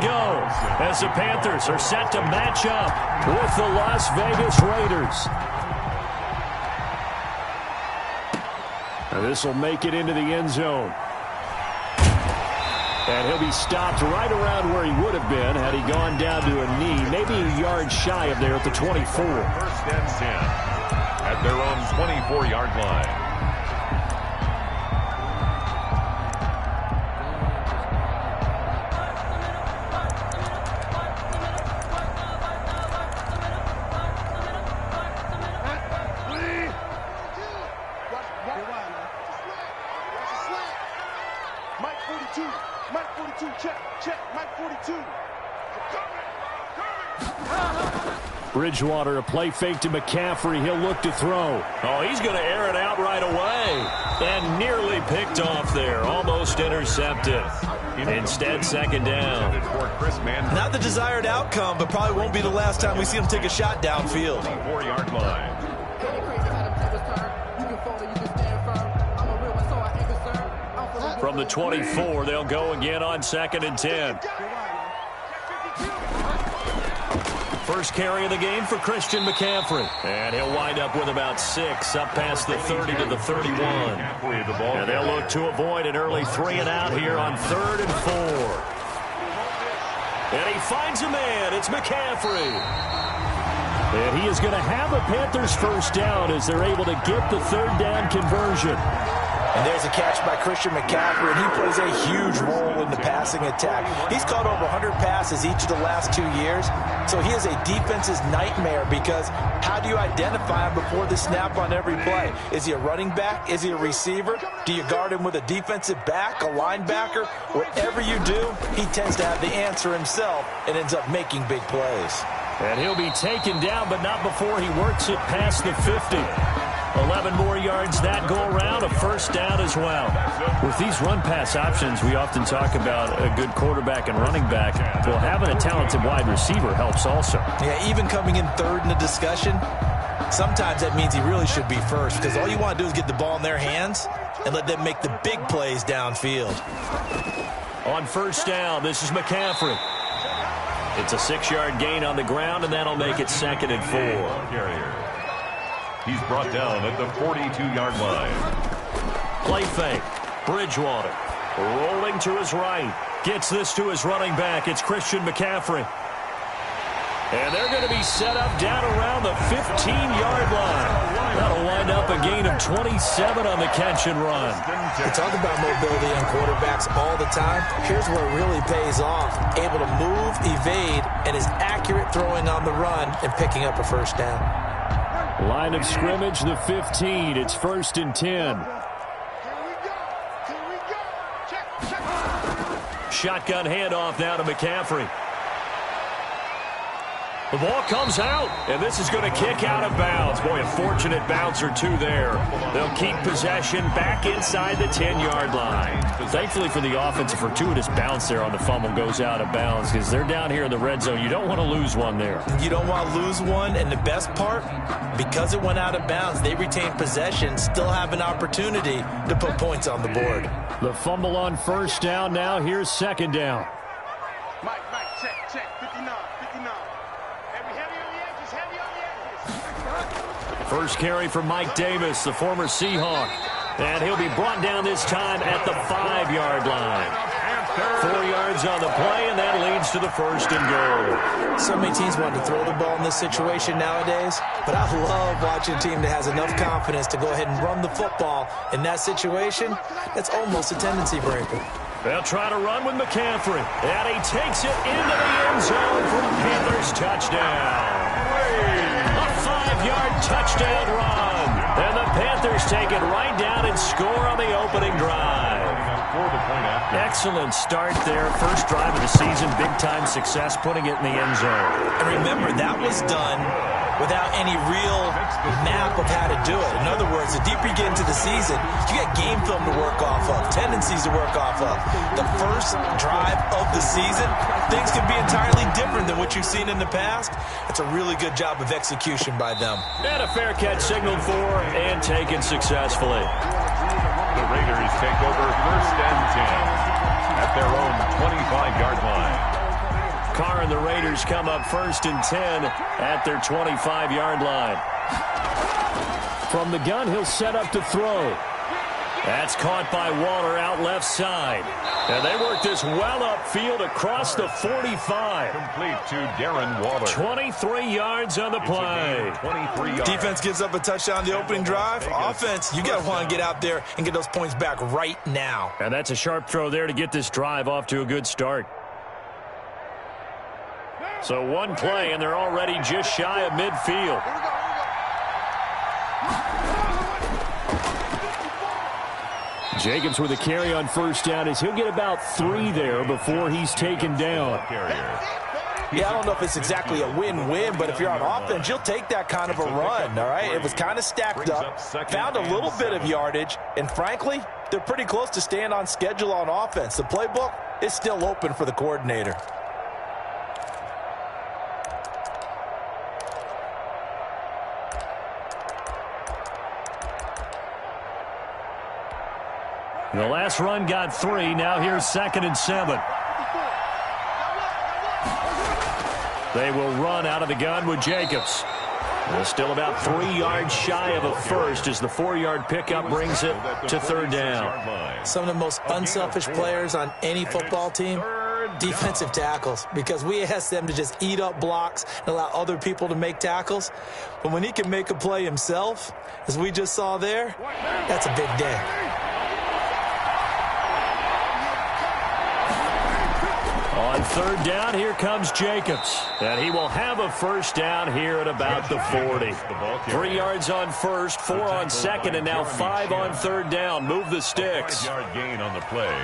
go as the Panthers are set to match up with the Las Vegas Raiders. This will make it into the end zone. And he'll be stopped right around where he would have been had he gone down to a knee, maybe a yard shy of there at the 24. First and 10 at their own 24-yard line. Bridgewater, a play fake to McCaffrey. He'll look to throw. Oh, he's going to air it out right away. And nearly picked off there. Almost intercepted. Instead, second down. Not the desired outcome, but probably won't be the last time we see him take a shot downfield. 4-yard line. From the 24, they'll go again on second and 10. First carry of the game for Christian McCaffrey. And he'll wind up with about 6 up past the 30 to the 31. And they'll look to avoid an early 3-and-out here on 3rd and 4. And he finds a man. It's McCaffrey. And he is going to have a Panthers first down as they're able to get the third down conversion. And there's a catch by Christian McCaffrey, and he plays a huge role in the passing attack. He's caught over 100 passes each of the last 2 years, so he is a defense's nightmare because how do you identify him before the snap on every play? Is he a running back? Is he a receiver? Do you guard him with a defensive back, a linebacker? Whatever you do, he tends to have the answer himself and ends up making big plays. And he'll be taken down, but not before he works it past the 50. 11 more yards that go around, a first down as well. With these run-pass options, we often talk about a good quarterback and running back. Well, having a talented wide receiver helps also. Yeah, even coming in third in the discussion, sometimes that means he really should be first because all you want to do is get the ball in their hands and let them make the big plays downfield. On first down, this is McCaffrey. It's a 6-yard gain on the ground, and that'll make it second and 4. He's brought down at the 42-yard line. Play fake. Bridgewater rolling to his right. Gets this to his running back. It's Christian McCaffrey. And they're going to be set up down around the 15-yard line. That'll wind up a gain of 27 on the catch and run. We talk about mobility on quarterbacks all the time. Here's where it really pays off. Able to move, evade, and is accurate throwing on the run and picking up a first down. Line of scrimmage, the 15. It's 1st and 10. Shotgun handoff now to McCaffrey. The ball comes out, and this is going to kick out of bounds. Boy, a fortunate bounce or two there. They'll keep possession back inside the 10-yard line. Thankfully for the offense, a fortuitous bounce there on the fumble goes out of bounds because they're down here in the red zone. You don't want to lose one there. You don't want to lose one, and the best part, because it went out of bounds, they retain possession, still have an opportunity to put points on the board. The fumble on first down now. Here's second down. Mike, check, 59. First carry for Mike Davis, the former Seahawk. And he'll be brought down this time at the 5-yard line. 4 yards on the play, and that leads to the 1st and goal. So many teams want to throw the ball in this situation nowadays, but I love watching a team that has enough confidence to go ahead and run the football. In that situation, that's almost a tendency breaker. They'll try to run with McCaffrey, and he takes it into the end zone for a Panthers touchdown. A 5-yard touchdown run. And the Panthers take it right down and score on the opening drive. Excellent start there. First drive of the season. Big-time success putting it in the end zone. And remember, that was done without any real map of how to do it. In other words, the deeper you get into the season, you get game film to work off of, tendencies to work off of. The first drive of the season, things can be entirely different than what you've seen in the past. It's a really good job of execution by them. And a fair catch signaled for and taken successfully. The Raiders take over 1st and 10 at their own 25-yard line. Carr and the Raiders come up 1st and 10 at their 25-yard line. From the gun, he'll set up to throw. That's caught by Waller out left side. And they work this well upfield across the 45. Complete to Darren Waller. 23 yards on the play. 23 yards. Defense gives up a touchdown the opening drive. Offense, you got to want to get out there and get those points back right now. And that's a sharp throw there to get this drive off to a good start. So one play, and they're already just shy of midfield. Jacobs with a carry on 1st down as he'll get about 3 there before he's taken down. Yeah, I don't know if it's exactly a win-win, but if you're on offense, you'll take that kind of a run, all right? It was kind of stacked up, found a little bit of yardage, and frankly, they're pretty close to staying on schedule on offense. The playbook is still open for the coordinator. The last run got 3. Now here's 2nd and 7. They will run out of the gun with Jacobs. They're still about 3 yards shy of a first as the 4-yard pickup brings it to 3rd down. Some of the most unselfish players on any football team, defensive tackles, because we ask them to just eat up blocks and allow other people to make tackles. But when he can make a play himself, as we just saw there, that's a big day. On 3rd down, here comes Jacobs. And he will have a 1st down here at about the 40. 3 yards on 1st, 4 on 2nd, and now 5 on 3rd down. Move the sticks. 5-yard gain on the play.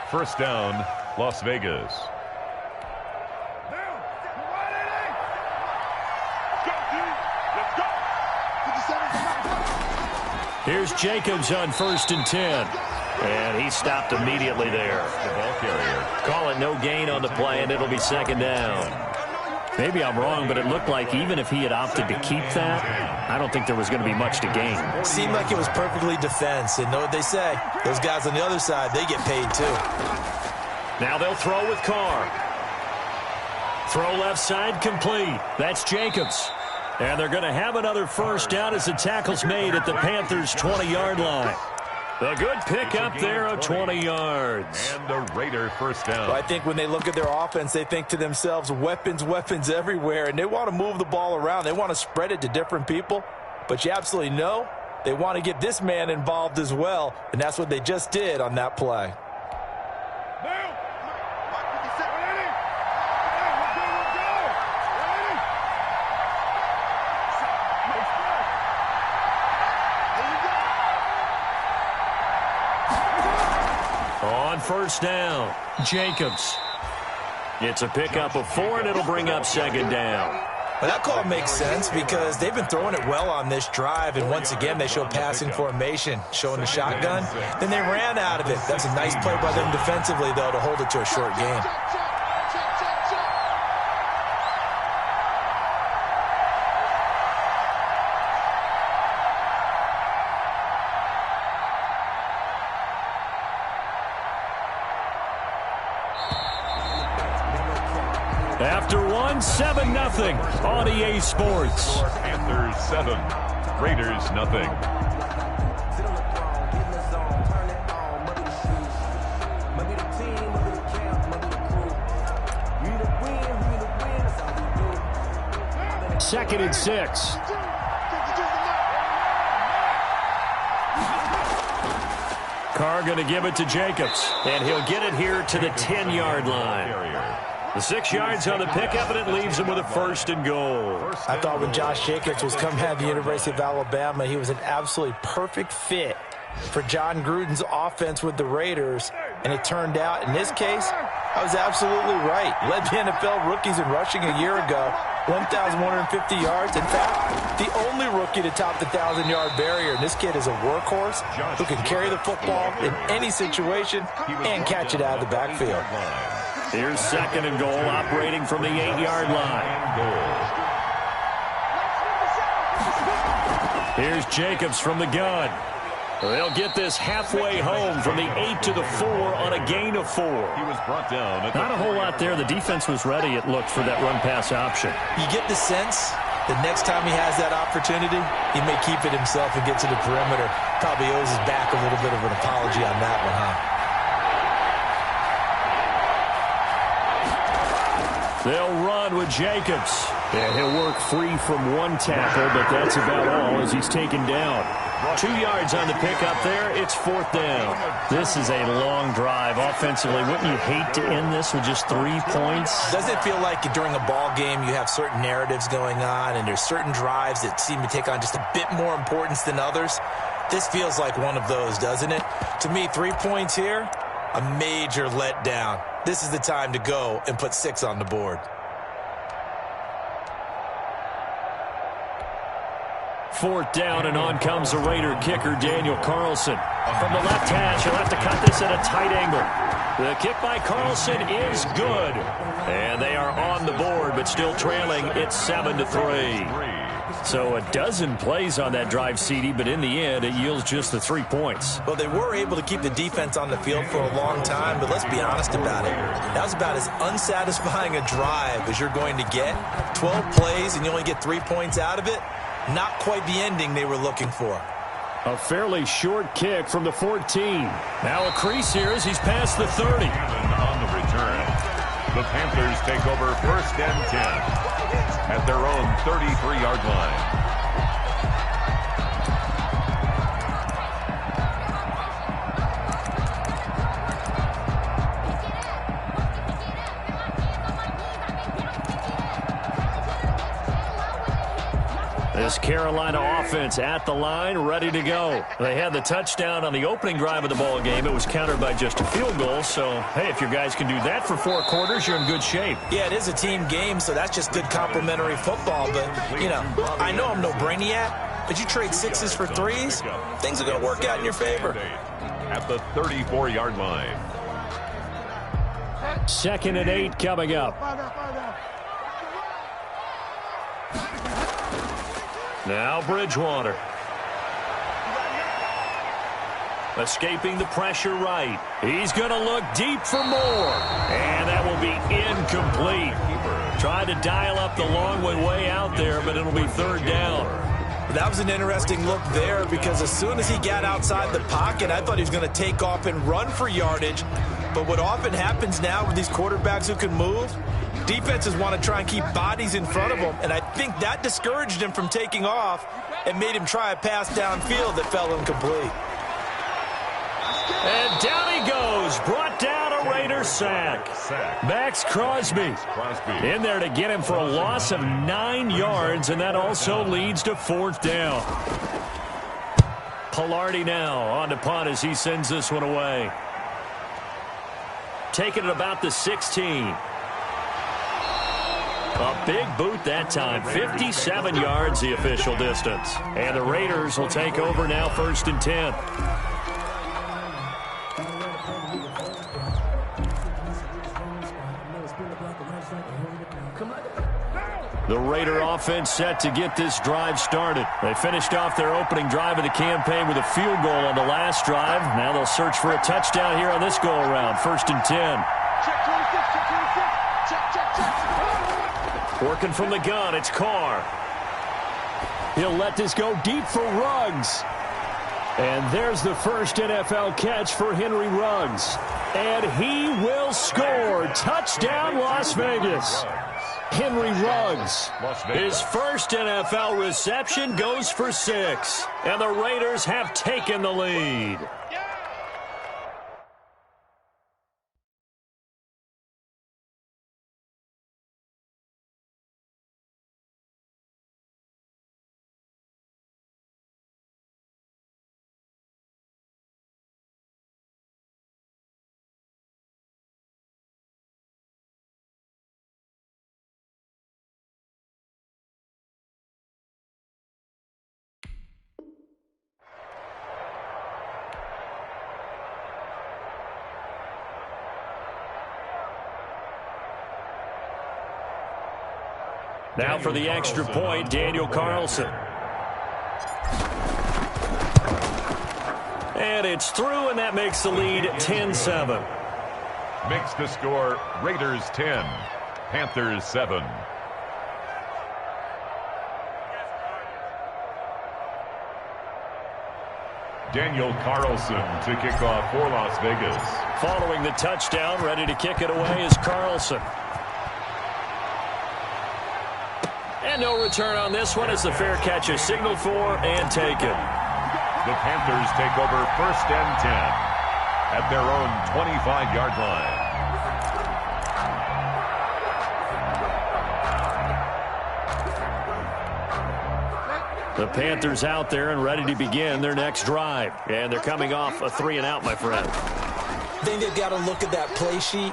1st down, Las Vegas. Here's Jacobs on 1st and 10. And he stopped immediately there. The ball carrier. Call it no gain on the play, and it'll be 2nd down. Maybe I'm wrong, but it looked like even if he had opted to keep that, I don't think there was going to be much to gain. Seemed like it was perfectly defense. And know what they say? Those guys on the other side, they get paid too. Now they'll throw with Carr. Throw left side complete. That's Jacobs. And they're going to have another 1st down as the tackle's made at the Panthers' 20-yard line. A good pickup there of 20 yards. And the Raider 1st down. Well, I think when they look at their offense, they think to themselves, weapons, weapons everywhere. And they want to move the ball around. They want to spread it to different people. But you absolutely know they want to get this man involved as well. And that's what they just did on that play. On 1st down, Jacobs. It's a pickup of 4, and it'll bring up 2nd down. Well, that call makes sense because they've been throwing it well on this drive, and once again, they show passing formation, showing the shotgun. Then they ran out of it. That's a nice play by them defensively, though, to hold it to a short gain. After 7-0 on EA Sports. Panthers 7, Raiders nothing. Second and 6. Carr going to give it to Jacobs, and he'll get it here to the 10-yard line. The 6 yards on the pickup, and it leaves him with a 1st and goal. I thought when Josh Jacobs was coming out of the University of Alabama, he was an absolutely perfect fit for John Gruden's offense with the Raiders. And it turned out, in this case, I was absolutely right. Led the NFL rookies in rushing a year ago, 1,150 yards. In fact, the only rookie to top the 1,000-yard barrier. And this kid is a workhorse who can carry the football in any situation and catch it out of the backfield. Here's 2nd and goal, operating from the 8-yard line. Here's Jacobs from the gun. They'll get this halfway home from the 8 to the 4 on a gain of 4. He was brought down. Not a whole lot there. The defense was ready, it looked, for that run-pass option. You get the sense that next time he has that opportunity, he may keep it himself and get to the perimeter. Probably owes his back a little bit of an apology on that one, huh? They'll run with Jacobs. And he'll work free from one tackle, but that's about all as he's taken down. 2 yards on the pickup there. It's 4th down. This is a long drive offensively. Wouldn't you hate to end this with just 3 points? Doesn't it feel like during a ball game you have certain narratives going on and there's certain drives that seem to take on just a bit more importance than others? This feels like one of those, doesn't it? To me, 3 points here, a major letdown. This is the time to go and put 6 on the board. 4th down, and on comes the Raider kicker, Daniel Carlson. From the left hash, he'll have to cut this at a tight angle. The kick by Carlson is good. And they are on the board, but still trailing. It's 7-3. So a dozen plays on that drive, CD, but in the end, it yields just the 3 points. Well, they were able to keep the defense on the field for a long time, but let's be honest about it. That was about as unsatisfying a drive as you're going to get. 12 plays, and you only get 3 points out of it. Not quite the ending they were looking for. A fairly short kick from the 14. Now a crease here as he's past the 30. On the return, the Panthers take over 1st and 10 at their own 33-yard line. This Carolina offense at the line, ready to go. They had the touchdown on the opening drive of the ball game. It was countered by just a field goal. So, hey, if your guys can do that for 4 quarters, you're in good shape. Yeah, it is a team game, so that's just good complimentary football. But, you know, I know I'm no brainiac, but you trade 6s for 3s, things are going to work out in your favor. At the 34-yard line. 2nd and 8 coming up. Now Bridgewater. Escaping the pressure right. He's going to look deep for more. And that will be incomplete. Tried to dial up the long way out there, but it'll be 3rd down. That was an interesting look there because as soon as he got outside the pocket, I thought he was going to take off and run for yardage. But what often happens now with these quarterbacks who can move, defenses want to try and keep bodies in front of them, and I think that discouraged him from taking off and made him try a pass downfield that fell incomplete. And down he goes, brought down a Raider sack. Max Crosby in there to get him for a loss of 9 yards, and that also leads to 4th down. Pilardi now on to punt as he sends this one away. Taking it about the 16. A big boot that time. 57 yards the official distance. And the Raiders will take over now 1st and 10. The Raider offense set to get this drive started. They finished off their opening drive of the campaign with a field goal on the last drive. Now they'll search for a touchdown here on this go-around. 1st and 10. Working from the gun, it's Carr. He'll let this go deep for Ruggs. And there's the first NFL catch for Henry Ruggs. And he will score. Touchdown, Las Vegas. Henry Ruggs. His first NFL reception goes for 6. And the Raiders have taken the lead. Now for the extra point, Daniel Carlson. And it's through, and that makes the lead 10-7. Makes the score Raiders 10, Panthers 7. Daniel Carlson to kick off for Las Vegas. Following the touchdown, ready to kick it away is Carlson. And no return on this one as the fair catch is signaled for and taken. The Panthers take over 1st and 10 at their own 25-yard line. The Panthers out there and ready to begin their next drive. And they're coming off a 3-and-out, my friend. I think they've got to look at that play sheet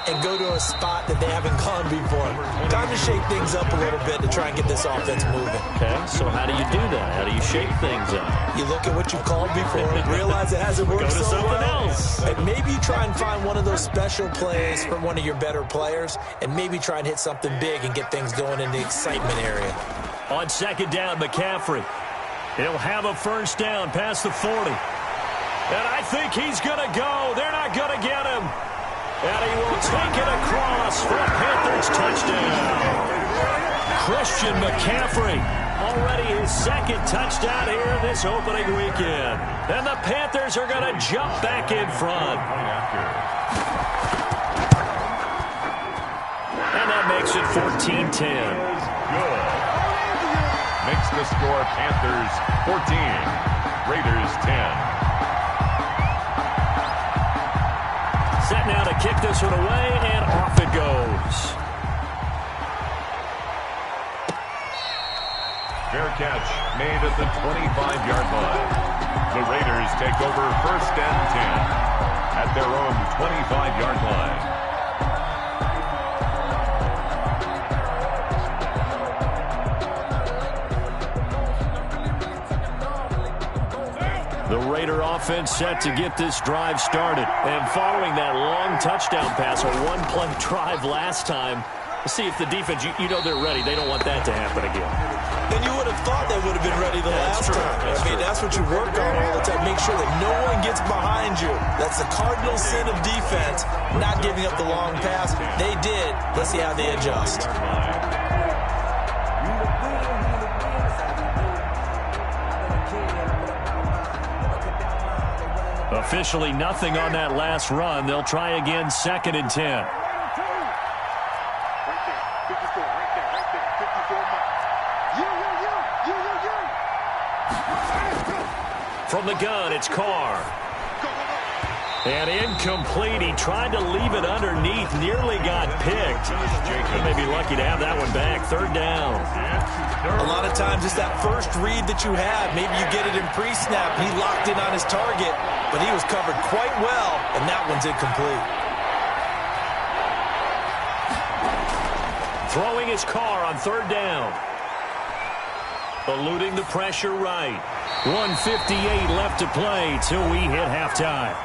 and go to a spot that they haven't gone before. Time to shake things up a little bit to try and get this offense moving. Okay, so how do you do that? How do you shake things up? You look at what you called before, realize it hasn't worked Go to so something well, else. and maybe you try and find one of those special plays from one of your better players, and maybe try and hit something big and get things going in the excitement area. On 2nd down, McCaffrey. He'll have a 1st down past the 40. And I think he's going to go. They're not going to get him. And he will take it across for a Panthers touchdown. Christian McCaffrey, already his 2nd touchdown here this opening weekend. And the Panthers are going to jump back in front. And that makes it 14-10. Good. Makes the score Panthers 14, Raiders 10. Set now to kick this one away, and off it goes. Fair catch made at the 25-yard line. The Raiders take over 1st and 10 at their own 25-yard line. The Raider offense set to get this drive started. And following that long touchdown pass, a one-play drive last time, let's see if the defense, you know they're ready. They don't want that to happen again. And you would have thought they would have been ready the last time. That's what you work on all the time. Make sure that no one gets behind you. That's the cardinal sin of defense, not giving up the long pass. They did. Let's see how they adjust. Officially nothing on that last run. They'll try again 2nd and 10. From the gun, it's Carr. And incomplete. He tried to leave it underneath. Nearly got picked. He may be lucky to have that one back. 3rd down. A lot of times it's that first read that you have. Maybe you get it in pre-snap. He locked in on his target, but he was covered quite well, and that one's incomplete. Throwing his Carr on 3rd down. Eluding the pressure right. 1:58 left to play till we hit halftime.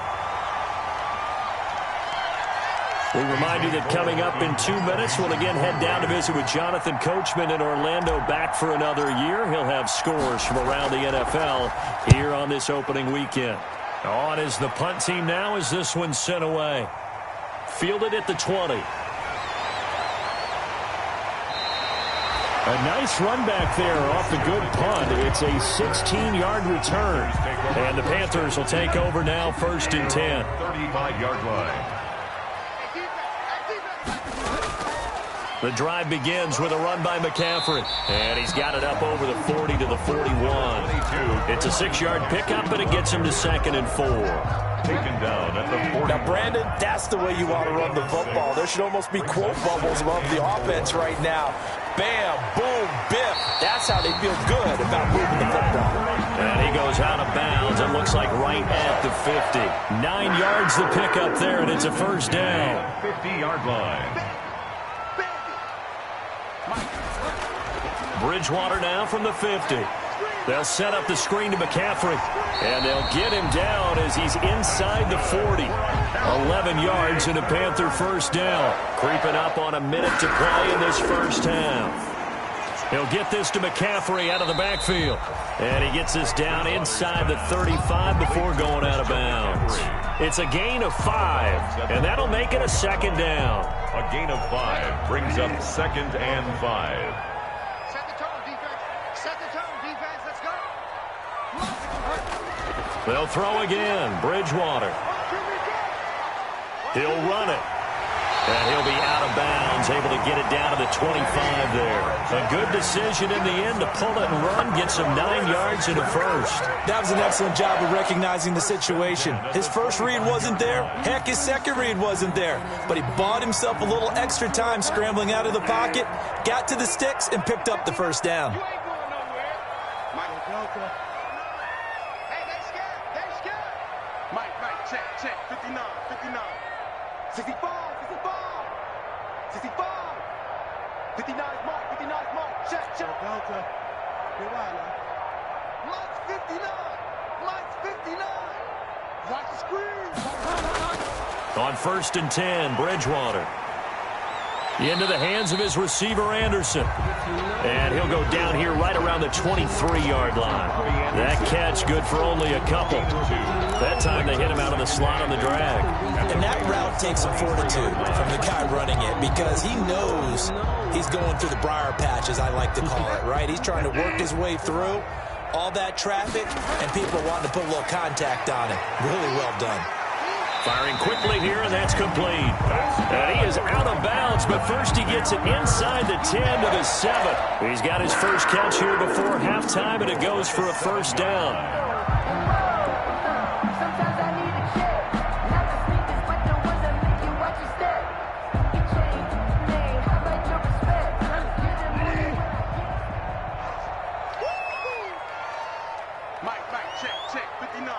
We remind you that coming up in 2 minutes, we'll again head down to visit with Jonathan Coachman in Orlando, back for another year. He'll have scores from around the NFL here on this opening weekend. On is the punt team now as this one's sent away. Fielded at the 20. A nice run back there off the good punt. It's a 16-yard return. And the Panthers will take over now 1st and 10. 35-yard line. The drive begins with a run by McCaffrey. And he's got it up over the 40 to the 41. It's a 6-yard pickup, but it gets him to 2nd and 4. Taken down at the 40. Now, Brandon, that's the way you want to run the football. There should almost be quote bubbles above the offense right now. Bam, boom, biff. That's how they feel good about moving the football. And he goes out of bounds. It looks like right at the 50. 9 yards the pickup there, and it's a 1st down. 50-yard line. Bridgewater now from the 50. They'll set up the screen to McCaffrey. And they'll get him down as he's inside the 40. 11 yards and a Panther 1st down. Creeping up on a minute to play in this 1st half. He'll get this to McCaffrey out of the backfield. And he gets this down inside the 35 before going out of bounds. It's a gain of 5, and that'll make it a second down. A gain of 5 brings up 2nd and 5. Set the tone, defense. Set the tone, defense. Let's go. They'll throw again. Bridgewater. He'll run it. And he'll be out of bounds, able to get it down to the 25 there. A good decision in the end to pull it and run, get some 9 yards and a first. That was an excellent job of recognizing the situation. His first read wasn't there. Heck, his second read wasn't there. But he bought himself a little extra time scrambling out of the pocket, got to the sticks, and picked up the first down. You ain't going nowhere. Mike, Delta. Hey, they scared. They scared. Mike, check. 59. 65. 65. 59 mark. Check. Delta. You're right, man. Mike's 59. Watch the screen. On 1st and 10, Bridgewater. Into the hands of his receiver, Anderson. And he'll go down here right around the 23-yard line. That catch good for only a couple. That time they hit him out of the slot on the drag. And that route takes some fortitude from the guy running it because he knows he's going through the briar patch, as I like to call it, right? He's trying to work his way through all that traffic, and people are wanting to put a little contact on it. Really well done. Firing quickly here, and that's complete. And he is out of bounds, but first he gets it inside the 10 to the 7. He's got his first catch here before halftime, and it goes for a first down. Mike, check. 59.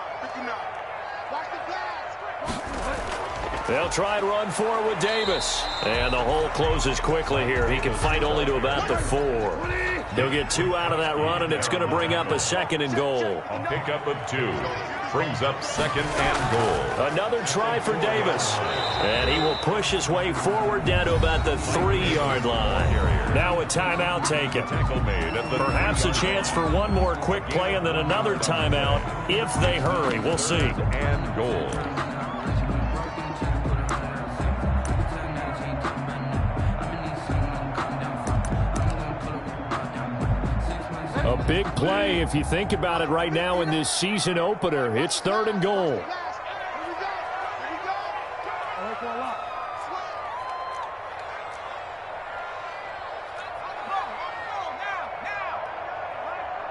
Watch the pass. They'll try and run for it with Davis. And the hole closes quickly here. He can fight only to about the 4. He'll get 2 out of that run, and it's going to bring up a 2nd and goal. A pickup of 2 brings up 2nd and goal. Another try for Davis. And he will push his way forward down to about the 3-yard line. Now a timeout taken. Perhaps a chance for one more quick play and then another timeout if they hurry. We'll see. And goal. A big play if you think about it right now in this season opener. It's 3rd and goal.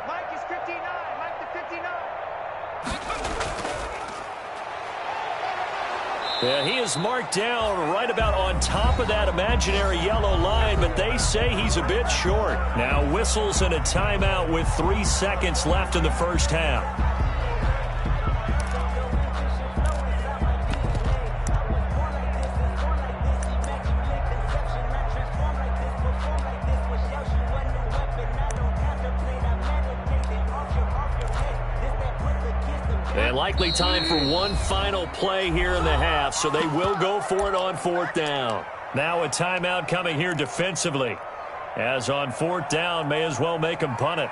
Mike is 59. Mike the 59. Yeah, he is marked down right about on top of that imaginary yellow line, but they say he's a bit short. Now whistles and a timeout with 3 seconds left in the first half. And likely time for one final play here in the half, so they will go for it on 4th down. Now a timeout coming here defensively. As on 4th down, may as well make them punt it.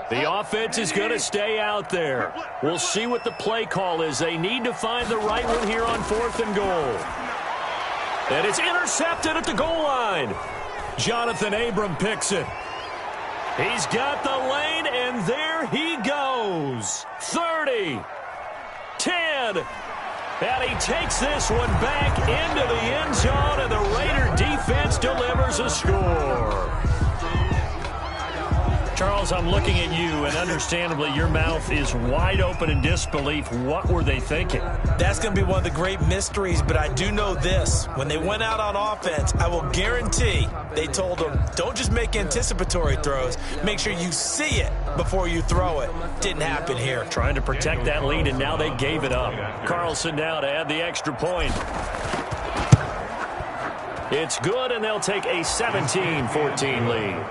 The offense is going to stay out there. We'll see what the play call is. They need to find the right one here on 4th and goal. And it's intercepted at the goal line. Jonathan Abram picks it. He's got the lane, and there he goes. 30, 10, and he takes this one back into the end zone, and the Raider defense delivers a score. Charles, I'm looking at you, and understandably your mouth is wide open in disbelief. What were they thinking? That's going to be one of the great mysteries, but I do know this. When they went out on offense, I will guarantee they told them, don't just make anticipatory throws. Make sure you see it before you throw it. Didn't happen here. Trying to protect that lead, and now they gave it up. Carlson now to add the extra point. It's good, and they'll take a 17-14 lead.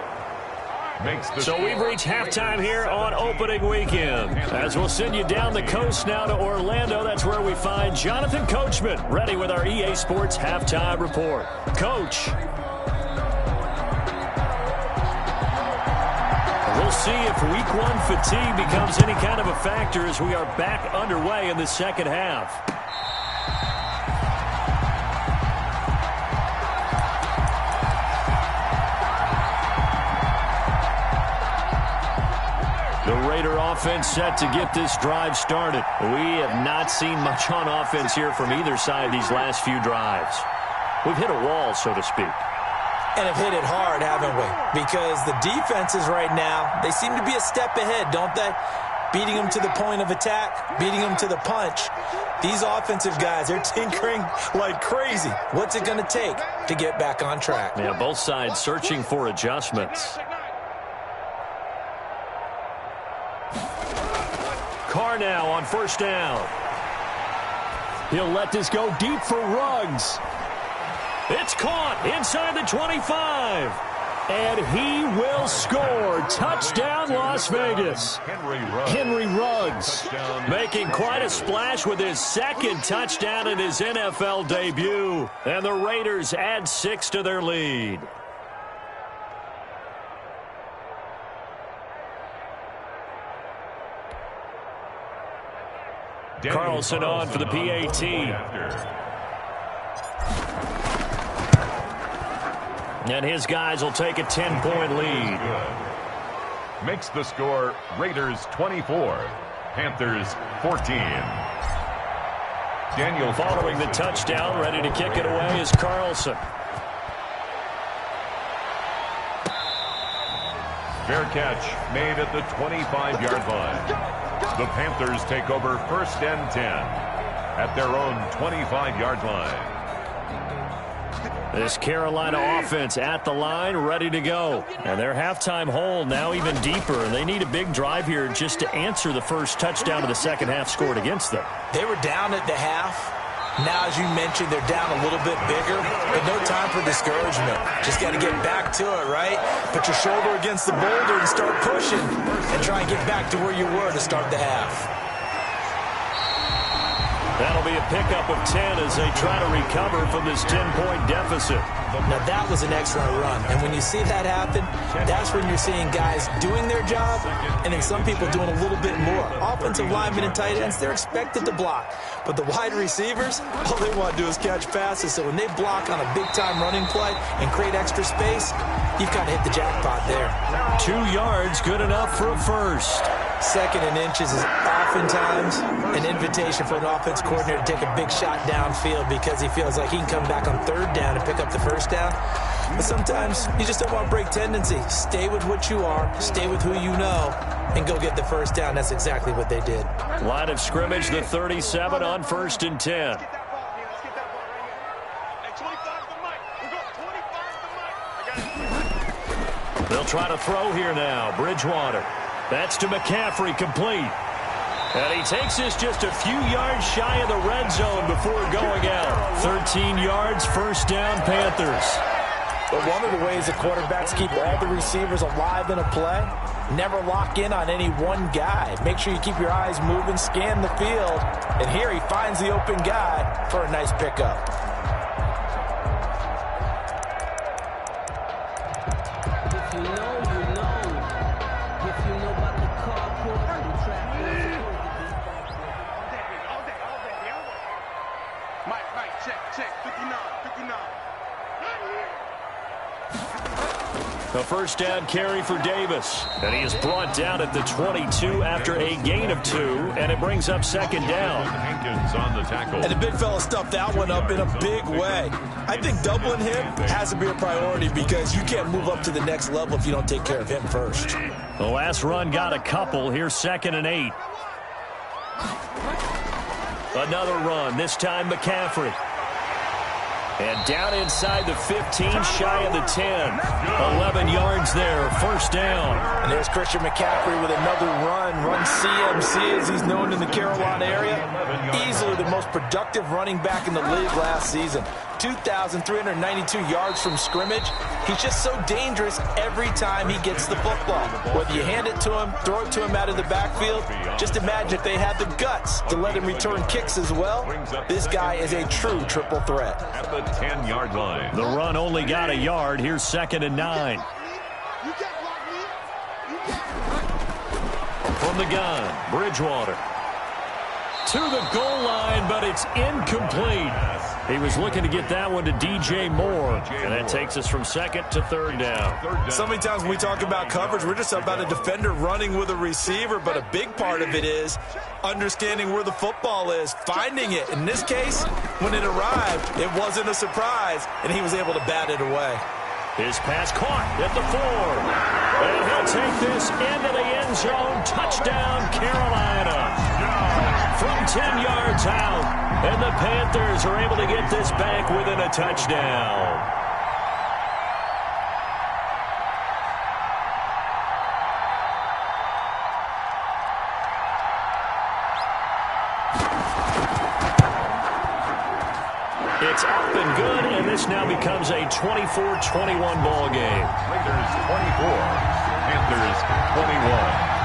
So we've reached halftime here on opening weekend. As we'll send you down the coast now to Orlando, that's where we find Jonathan Coachman, ready with our EA Sports halftime report. Coach. We'll see if week one fatigue becomes any kind of a factor as we are back underway in the second half. The Raider offense set to get this drive started. We have not seen much on offense here from either side these last few drives. We've hit a wall, so to speak. And have hit it hard, haven't we? Because the defenses right now, they seem to be a step ahead, don't they? Beating them to the point of attack, beating them to the punch. These offensive guys, they're tinkering like crazy. What's it going to take to get back on track? Yeah, both sides searching for adjustments. Carr now on first down. He'll let this go deep for Ruggs. It's caught inside the 25. And he will score. Touchdown, Las Vegas. Henry Ruggs making quite a splash with his second touchdown in his NFL debut. And the Raiders add 6 to their lead. Carlson on for the PAT. And his guys will take a 10-point lead. Makes the score Raiders 24, Panthers 14. Daniel following the touchdown, ready to kick it away is Carlson. Fair catch made at the 25-yard line. The Panthers take over first and 10 at their own 25-yard line. This Carolina offense at the line, ready to go. And their halftime hole now even deeper. And they need a big drive here just to answer the first touchdown of the second half scored against them. They were down at the half. Now, as you mentioned, they're down a little bit bigger, but no time for discouragement. Just got to get back to it, right? Put your shoulder against the boulder and start pushing and try and get back to where you were to start the half. That'll be a pickup of 10 as they try to recover from this 10-point deficit. Now, that was an excellent run. And when you see that happen, that's when you're seeing guys doing their job and then some people doing a little bit more. Offensive linemen and tight ends, they're expected to block. But the wide receivers, all they want to do is catch passes. So when they block on a big-time running play and create extra space, you've got to hit the jackpot there. 2 yards, good enough for a first. Second and inches is oftentimes an invitation for an offense coordinator to take a big shot downfield because he feels like he can come back on third down and pick up the first down. But sometimes you just don't want to break tendency. Stay with what you are, stay with who you know, and go get the first down. That's exactly what they did. Line of scrimmage, the 37 on first and 10. They'll try to throw here now. Bridgewater. That's to McCaffrey, complete. And he takes this just a few yards shy of the red zone before going out. 13 yards, first down, Panthers. But one of the ways the quarterbacks keep all the receivers alive in a play, never lock in on any one guy. Make sure you keep your eyes moving, scan the field. And here he finds the open guy for a nice pickup. A first down carry for Davis. And he is brought down at the 22 after a gain of 2, and it brings up second down. Hankins on the tackle. And the big fella stuffed that one up in a big way. I think doubling him has to be a priority because you can't move up to the next level if you don't take care of him first. The last run got a couple. Here's second and 8. Another run, this time McCaffrey. And down inside the 15, shy of the 10. 11 yards there, first down. And there's Christian McCaffrey with another run CMC as he's known in the Carolina area. Easily the most productive running back in the league last season. 2,392 yards from scrimmage. He's just so dangerous every time he gets the football. Whether you hand it to him, throw it to him out of the backfield, just imagine if they had the guts to let him return kicks as well. This guy is a true triple threat. At the 10-yard line. The run only got a yard. Here's 2nd and 9. From the gun, Bridgewater. To the goal line, but it's incomplete. He was looking to get that one to DJ Moore, and that takes us from 2nd to 3rd down. So many times when we talk about coverage, we're just about a defender running with a receiver, but a big part of it is understanding where the football is, finding it. In this case, when it arrived, it wasn't a surprise, and he was able to bat it away. His pass caught at the 4. And he'll take this into the end zone. Touchdown, Carolina. From 10 yards out. And the Panthers are able to get this back within a touchdown. It's up and good, and this now becomes a 24-21 ball game. Raiders 24, Panthers 21.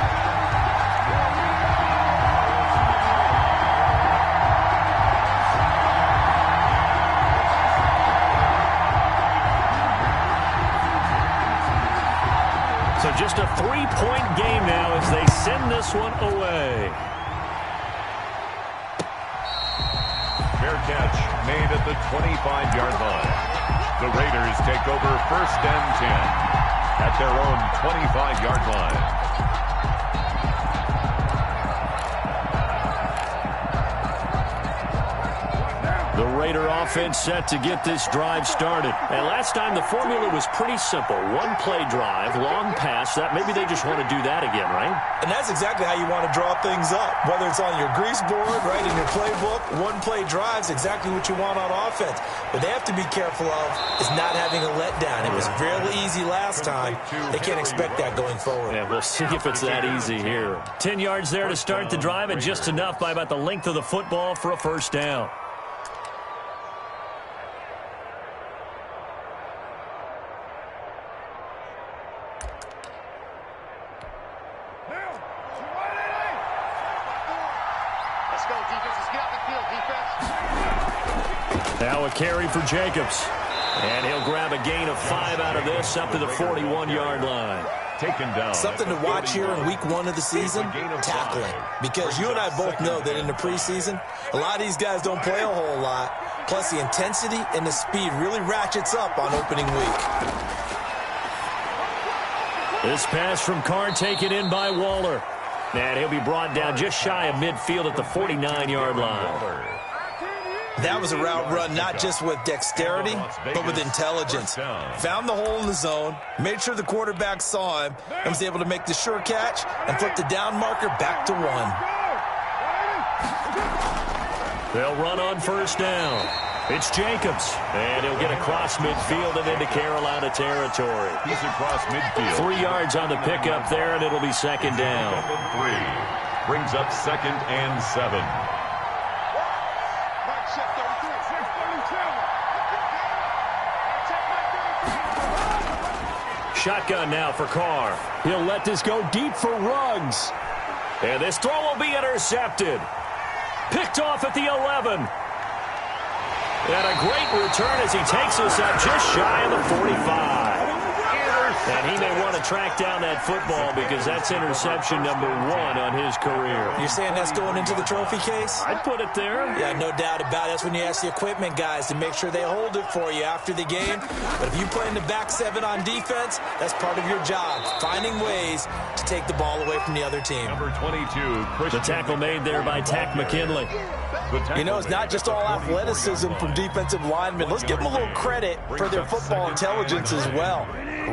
So just a 3-point game now as they send this one away. Fair catch made at the 25-yard line. The Raiders take over 1st and 10 at their own 25-yard line. The Raider offense set to get this drive started. And last time the formula was pretty simple. One play drive, long pass. That maybe they just want to do that again, right? And that's exactly how you want to draw things up. Whether it's on your grease board, right, in your playbook, one play drive's exactly what you want on offense. But they have to be careful of is not having a letdown. It was fairly easy last time. They can't expect that going forward. Yeah, we'll see if it's that easy here. 10 yards there to start the drive, and just enough by about the length of the football for a 1st down. Now a carry for Jacobs. And he'll grab a gain of 5 out of this up to the 41-yard line. Taken down. Something to watch here in week 1 of the season, tackling. Because you and I both know that in the preseason, a lot of these guys don't play a whole lot. Plus the intensity and the speed really ratchets up on opening week. This pass from Carr taken in by Waller. And he'll be brought down just shy of midfield at the 49-yard line. That was a route run not just with dexterity, but with intelligence. Found the hole in the zone, made sure the quarterback saw him, and was able to make the sure catch and flip the down marker back to 1. They'll run on 1st down. It's Jacobs, and he'll get across midfield and into Carolina territory. He's across midfield. 3 yards on the pickup there, and it'll be 2nd down. 3 brings up 2nd and 7. Shotgun now for Carr. He'll let this go deep for Ruggs. And this throw will be intercepted. Picked off at the 11. And a great return as he takes us up just shy of the 45. And he may want to track down that football because that's interception number 1 on his career. You're saying that's going into the trophy case? I'd put it there. Yeah, no doubt about it. That's when you ask the equipment guys to make sure they hold it for you after the game. But if you play in the back 7 on defense, that's part of your job, finding ways to take the ball away from the other team. Number 22, Christian. The tackle made there by Tack McKinley. You know, it's not just all athleticism from defensive linemen. Let's give them a little credit for their football intelligence as well.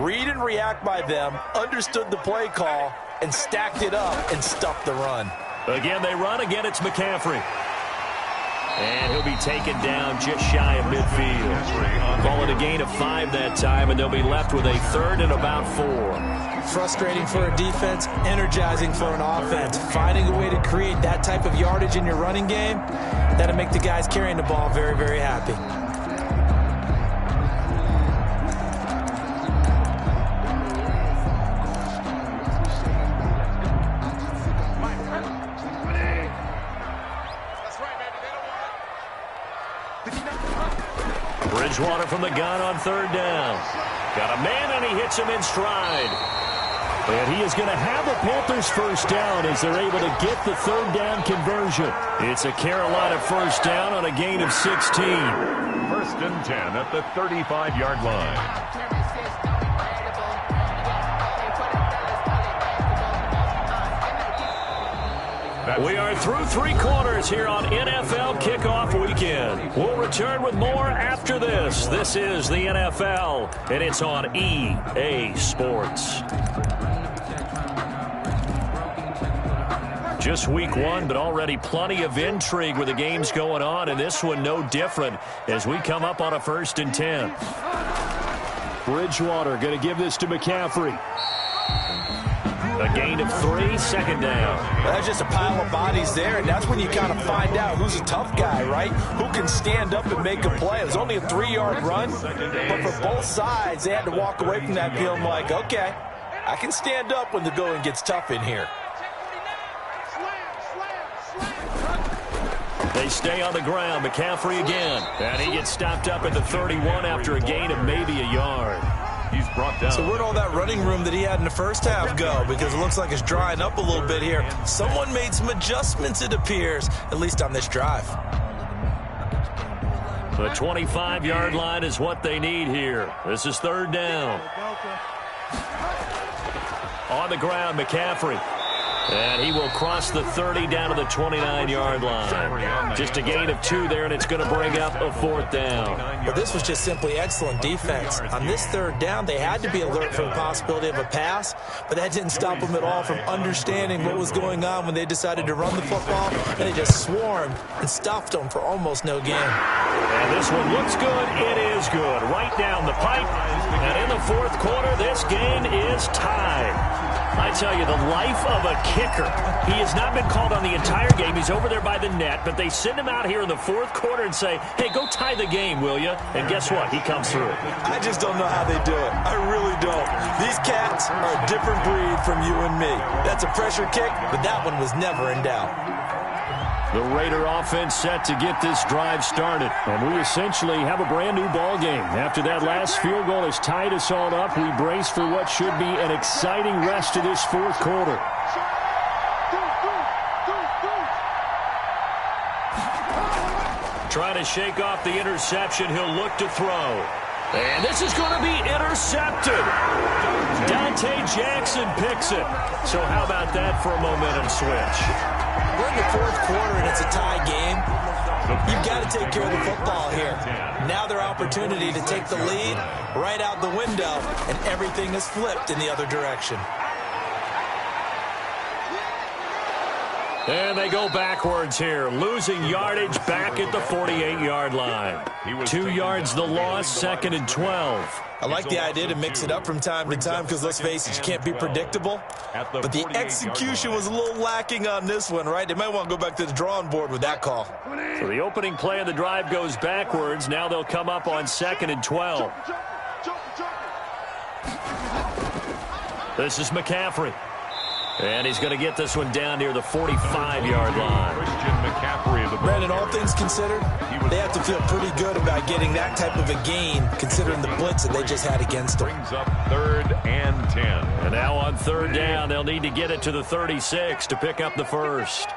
Read and react by them, understood the play call, and stacked it up and stuffed the run. Again, they run. Again, it's McCaffrey. And he'll be taken down just shy of midfield. Call it a gain of 5 that time, and they'll be left with a 3rd and about 4. Frustrating for a defense, energizing for an offense. Finding a way to create that type of yardage in your running game, that'll make the guys carrying the ball very, very happy. Bridgewater from the gun on third down. Got a man, and he hits him in stride. And he is going to have a Panthers first down as they're able to get the third down conversion. It's a Carolina first down on a gain of 16. First and 10 at the 35-yard line. We are through three quarters here on NFL Kickoff Weekend. We'll return with more after this. This is the NFL, and it's on EA Sports. Just week one, but already plenty of intrigue with the games going on, and this one no different as we come up on a first and 10. Bridgewater going to give this to McCaffrey. A gain of 3, second down. That's just a pile of bodies there, and that's when you kind of find out who's a tough guy, right? Who can stand up and make a play. It was only a 3-yard run, but for both sides, they had to walk away from that feeling like, okay, I can stand up when the going gets tough in here. They stay on the ground. McCaffrey again, and he gets stopped up at the 31 after a gain of maybe a yard. He's brought down. So where'd all that running room that he had in the first half go? Because it looks like it's drying up a little bit here. Someone made some adjustments, it appears, at least on this drive. The 25-yard line is what they need here. This is third down. On the ground, McCaffrey. And he will cross the 30 down to the 29-yard line. Just a gain of 2 there, and it's going to bring up a fourth down. But this was just simply excellent defense. On this third down, they had to be alert for the possibility of a pass, but that didn't stop them at all from understanding what was going on when they decided to run the football, and they just swarmed and stuffed them for almost no gain. And this one looks good. It is good. Right down the pipe. And in the fourth quarter, this game is tied. I tell you, the life of a kicker. He has not been called on the entire game. He's over there by the net, but they send him out here in the fourth quarter and say, hey, go tie the game, will you? And guess what? He comes through. I just don't know how they do it. I really don't. These cats are a different breed from you and me. That's a pressure kick, but that one was never in doubt. The Raider offense set to get this drive started. And we essentially have a brand new ball game. After that last field goal has tied us all up, we brace for what should be an exciting rest of this fourth quarter. Trying to shake off the interception. He'll look to throw. And this is going to be intercepted. Dante Jackson picks it. So how about that for a momentum switch? We're in the fourth quarter, and it's a tie game. You've got to take care of the football here. Now their opportunity to take the lead right out the window, and everything is flipped in the other direction. And they go backwards here, losing yardage back at the 48-yard line. 2 yards the loss, second and 12. I like the idea to mix it up from time to time because, let's face it, you can't be predictable. But the execution was a little lacking on this one, right? They might want to go back to the drawing board with that call. So the opening play of the drive goes backwards. Now they'll come up on second and 12. This is McCaffrey. And he's going to get this one down near the 45-yard line. Christian McCaffrey of the Brandon, all things considered, they have to feel pretty good about getting that type of a gain, considering the blitz that they just had against them. Brings up third and 10. And now on third down, they'll need to get it to the 36 to pick up the first.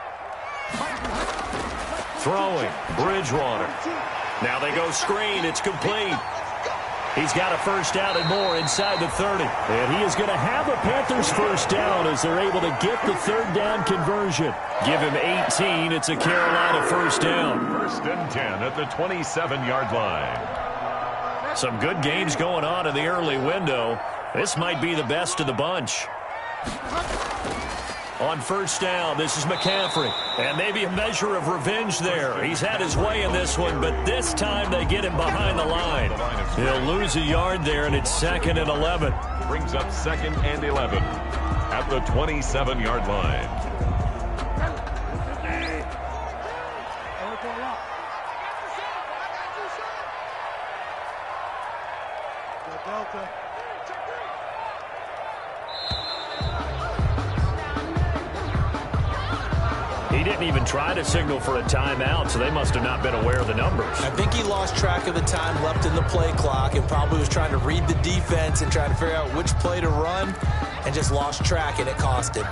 Throwing, Bridgewater. Now they go screen. It's complete. He's got a first down and more inside the 30. And he is going to have a Panthers first down as they're able to get the third down conversion. Give him 18. It's a Carolina first down. First and 10 at the 27-yard line. Some good games going on in the early window. This might be the best of the bunch. On first down, this is McCaffrey. And maybe a measure of revenge there. He's had his way in this one, but this time they get him behind the line. He'll lose a yard there, and it's second and 11. Brings up second and 11 at the 27-yard line. He didn't even try to signal for a timeout, so they must have not been aware of the numbers. I think he lost track of the time left in the play clock and probably was trying to read the defense and trying to figure out which play to run and just lost track, and it cost him.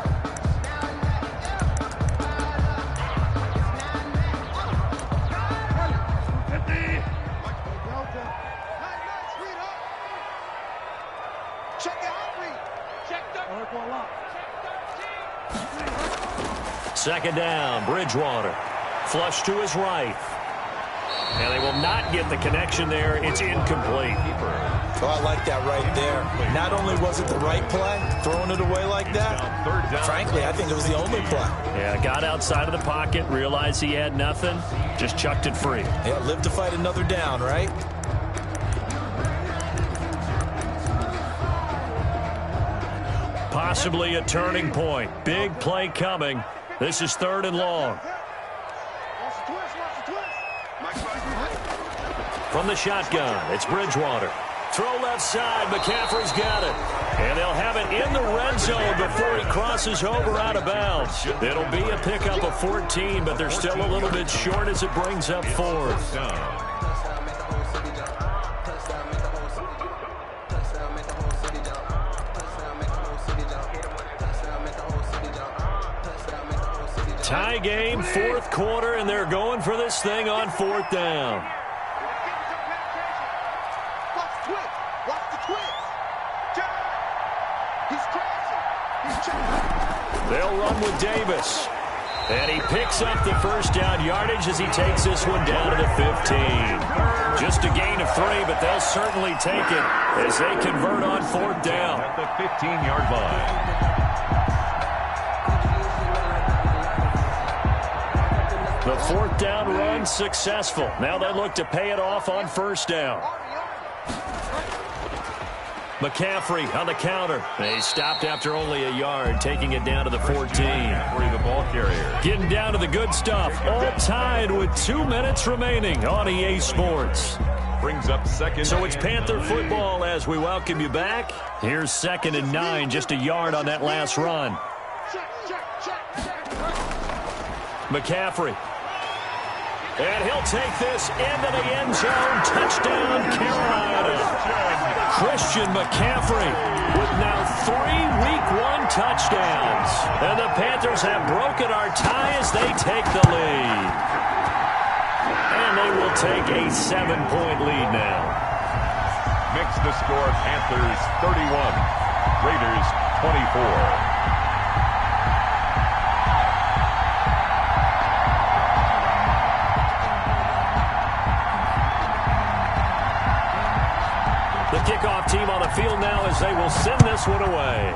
Second down, Bridgewater. Flush to his right. And they will not get the connection there. It's incomplete. Oh, I like that right there. Not only was it the right play, throwing it away like that, frankly, I think it was the only play. Yeah, got outside of the pocket, realized he had nothing, just chucked it free. Yeah, live to fight another down, right? Possibly a turning point. Big play coming. This is 3rd and long. From the shotgun, it's Bridgewater. Throw left side, McCaffrey's got it. And they'll have it in the red zone before he crosses over out of bounds. It'll be a pickup of 14, but they're still a little bit short as it brings up 4th. Tie game, 4th quarter, and they're going for this thing on 4th down. They'll run with Davis. And he picks up the first down yardage as he takes this one down to the 15. Just a gain of 3, but they'll certainly take it as they convert on 4th down. At the 15-yard line. The 4th down run successful. Now they look to pay it off on 1st down. McCaffrey on the counter. He stopped after only a yard, taking it down to the 14. The ball carrier. Getting down to the good stuff. All tied with 2 minutes remaining on EA Sports. Brings up 2nd. So it's Panther football as we welcome you back. Here's 2nd and 9, just a yard on that last run. McCaffrey. And he'll take this into the end zone. Touchdown, Carolina. Christian McCaffrey with now 3 Week 1 touchdowns. And the Panthers have broken our tie as they take the lead. And they will take a 7-point lead now. Makes the score Panthers 31, Raiders 24. The kickoff team on the field now as they will send this one away.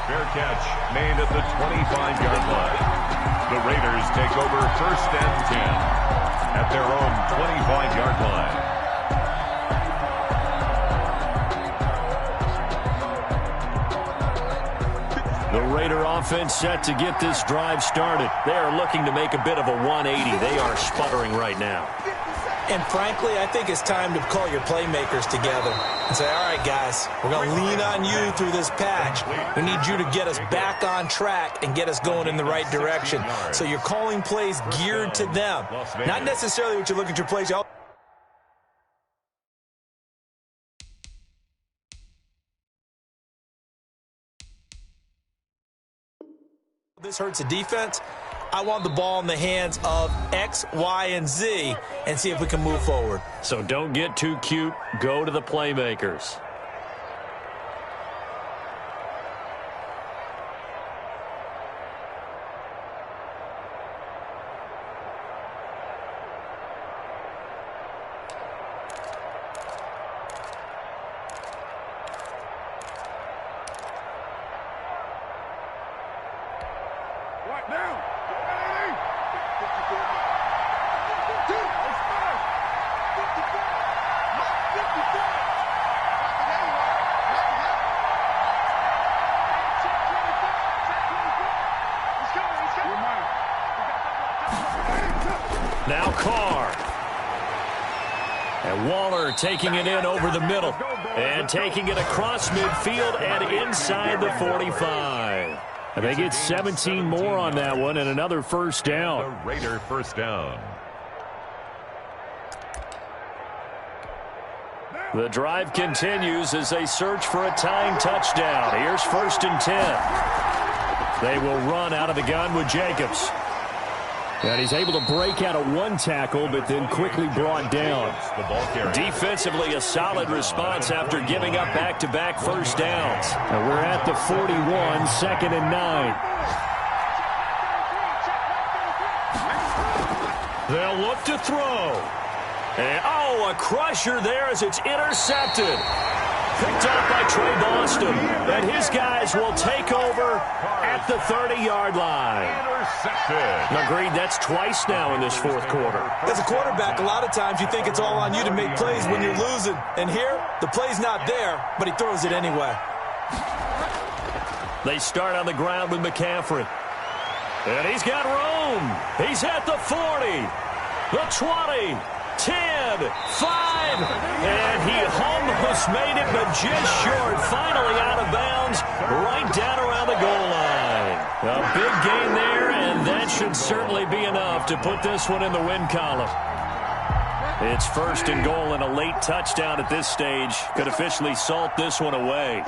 Fair catch made at the 25-yard line. The Raiders take over 1st and 10 at their own 25-yard line. The Raider offense set to get this drive started. They are looking to make a bit of a 180. They are sputtering right now. And frankly, I think it's time to call your playmakers together and say, all right, guys, we're going to lean on you through this patch. We need you to get us back on track and get us going in the right direction. So you're calling plays geared to them. Not necessarily what you look at your plays. This hurts the defense. I want the ball in the hands of X, Y, and Z and see if we can move forward. So don't get too cute. Go to the playmakers. And Waller taking it in over the middle and taking it across midfield and inside the 45. And they get 17 more on that one and another first down. The Raider first down. The drive continues as they search for a tying touchdown. Here's 1st and 10. They will run out of the gun with Jacobs. And he's able to break out of one tackle, but then quickly brought down. Defensively, a solid response after giving up back-to-back first downs. And we're at the 41, 2nd and 9. They'll look to throw. And, a crusher there as it's intercepted. Picked up by Trey Boston. And his guys will take over at the 30-yard line. Agreed, that's twice now in this fourth quarter. As a quarterback, a lot of times you think it's all on you to make plays when you're losing. And here, the play's not there, but he throws it anyway. They start on the ground with McCaffrey. And he's got room. He's at the 40, the 20, 10, 5, and he almost made it, but just short. Finally out of bounds, right down around the goal line. A big gain there, and that should certainly be enough to put this one in the win column. It's 1st and goal, and a late touchdown at this stage could officially salt this one away.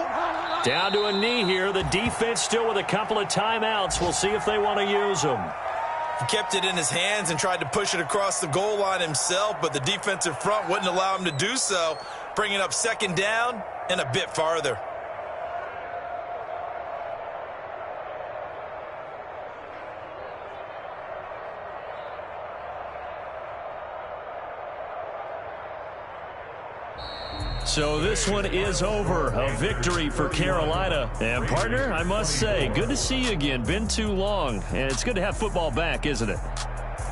Down to a knee here. The defense still with a couple of timeouts. We'll see if they want to use them. He kept it in his hands and tried to push it across the goal line himself, but the defensive front wouldn't allow him to do so, bringing up 2nd down and a bit farther. So this one is over. A victory for Carolina. And, partner, I must say, good to see you again. Been too long. And it's good to have football back, isn't it?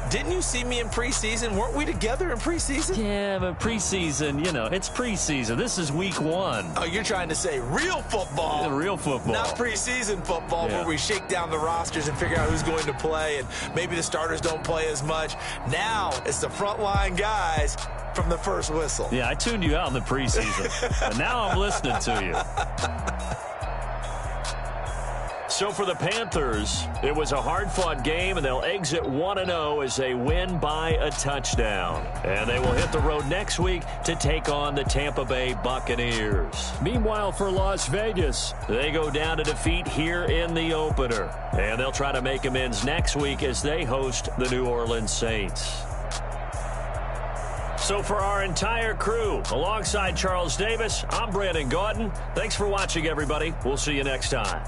Didn't you see me in preseason? Weren't we together in preseason? Yeah, but preseason, it's preseason. This is week 1. Oh, you're trying to say real football. Yeah, real football. Not preseason football, where we shake down the rosters and figure out who's going to play, and maybe the starters don't play as much. Now it's the frontline guys from the first whistle. Yeah, I tuned you out in the preseason. And now I'm listening to you. So for the Panthers, it was a hard-fought game, and they'll exit 1-0 as they win by a touchdown. And they will hit the road next week to take on the Tampa Bay Buccaneers. Meanwhile, for Las Vegas, they go down to defeat here in the opener. And they'll try to make amends next week as they host the New Orleans Saints. So for our entire crew, alongside Charles Davis, I'm Brandon Gaudin. Thanks for watching, everybody. We'll see you next time.